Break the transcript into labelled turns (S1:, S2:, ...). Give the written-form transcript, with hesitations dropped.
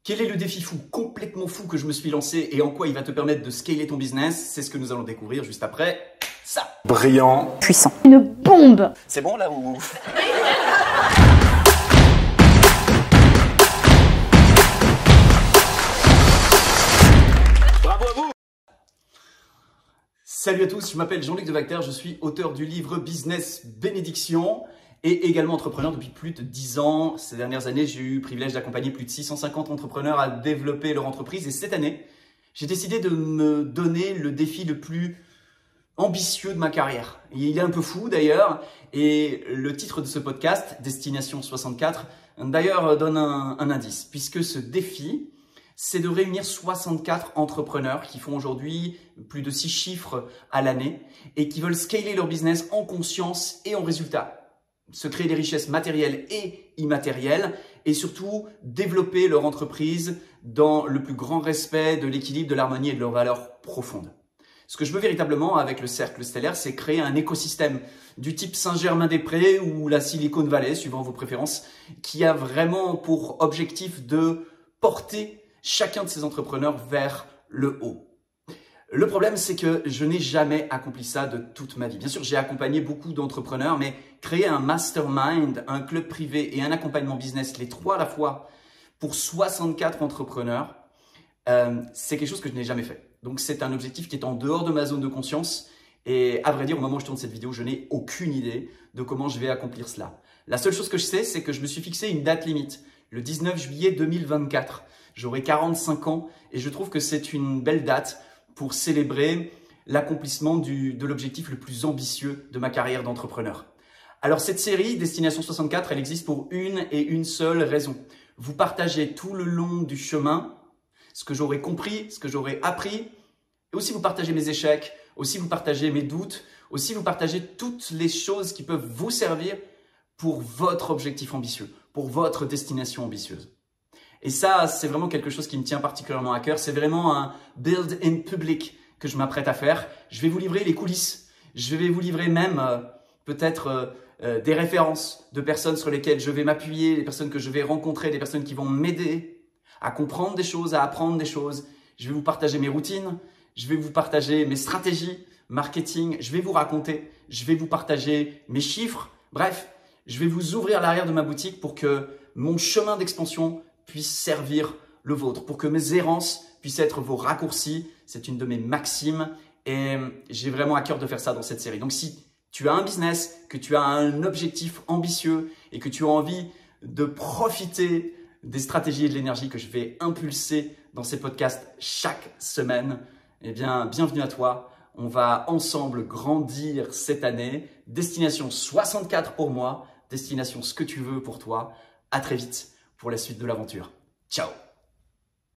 S1: Quel est le défi fou, complètement fou que je me suis lancé et en quoi il va te permettre de scaler ton business? C'est ce que nous allons découvrir juste après ça.
S2: Brillant.
S3: Puissant. Une bombe.
S2: C'est bon là ou... Bravo à vous.
S1: Salut à tous, je m'appelle Jean-Luc Devacter, je suis auteur du livre Business Bénédiction et également entrepreneur depuis plus de 10 ans. Ces dernières années, j'ai eu le privilège d'accompagner plus de 650 entrepreneurs à développer leur entreprise et cette année, j'ai décidé de me donner le défi le plus ambitieux de ma carrière. Il est un peu fou d'ailleurs et le titre de ce podcast, Destination 64, d'ailleurs donne un indice puisque ce défi, c'est de réunir 64 entrepreneurs qui font aujourd'hui plus de 6 chiffres à l'année et qui veulent scaler leur business en conscience et en résultat. Se créer des richesses matérielles et immatérielles et surtout développer leur entreprise dans le plus grand respect de l'équilibre, de l'harmonie et de leurs valeurs profondes. Ce que je veux véritablement avec le Cercle Stellaire, c'est créer un écosystème du type Saint-Germain-des-Prés ou la Silicon Valley, suivant vos préférences, qui a vraiment pour objectif de porter chacun de ces entrepreneurs vers le haut. Le problème, c'est que je n'ai jamais accompli ça de toute ma vie. Bien sûr, j'ai accompagné beaucoup d'entrepreneurs, mais créer un mastermind, un club privé et un accompagnement business, les trois à la fois, pour 64 entrepreneurs, c'est quelque chose que je n'ai jamais fait. Donc, c'est un objectif qui est en dehors de ma zone de conscience. Et à vrai dire, au moment où je tourne cette vidéo, je n'ai aucune idée de comment je vais accomplir cela. La seule chose que je sais, c'est que je me suis fixé une date limite, le 19 juillet 2024. J'aurai 45 ans et je trouve que c'est une belle date pour célébrer l'accomplissement de l'objectif le plus ambitieux de ma carrière d'entrepreneur. Alors cette série, Destination 64, elle existe pour une et une seule raison. Vous partagez tout le long du chemin ce que j'aurais compris, ce que j'aurais appris, et aussi vous partagez mes échecs, aussi vous partagez mes doutes, aussi vous partagez toutes les choses qui peuvent vous servir pour votre objectif ambitieux, pour votre destination ambitieuse. Et ça, c'est vraiment quelque chose qui me tient particulièrement à cœur. C'est vraiment un build in public que je m'apprête à faire. Je vais vous livrer les coulisses. Je vais vous livrer même peut-être des références de personnes sur lesquelles je vais m'appuyer, des personnes que je vais rencontrer, des personnes qui vont m'aider à comprendre des choses, à apprendre des choses. Je vais vous partager mes routines. Je vais vous partager mes stratégies marketing. Je vais vous raconter. Je vais vous partager mes chiffres. Bref, je vais vous ouvrir l'arrière de ma boutique pour que mon chemin d'expansion puisse servir le vôtre, pour que mes errances puissent être vos raccourcis. C'est une de mes maximes et j'ai vraiment à cœur de faire ça dans cette série. Donc si tu as un business, que tu as un objectif ambitieux et que tu as envie de profiter des stratégies et de l'énergie que je vais impulser dans ces podcasts chaque semaine, eh bien, bienvenue à toi. On va ensemble grandir cette année. Destination 64 pour moi, destination ce que tu veux pour toi. À très vite pour la suite de l'aventure. Ciao!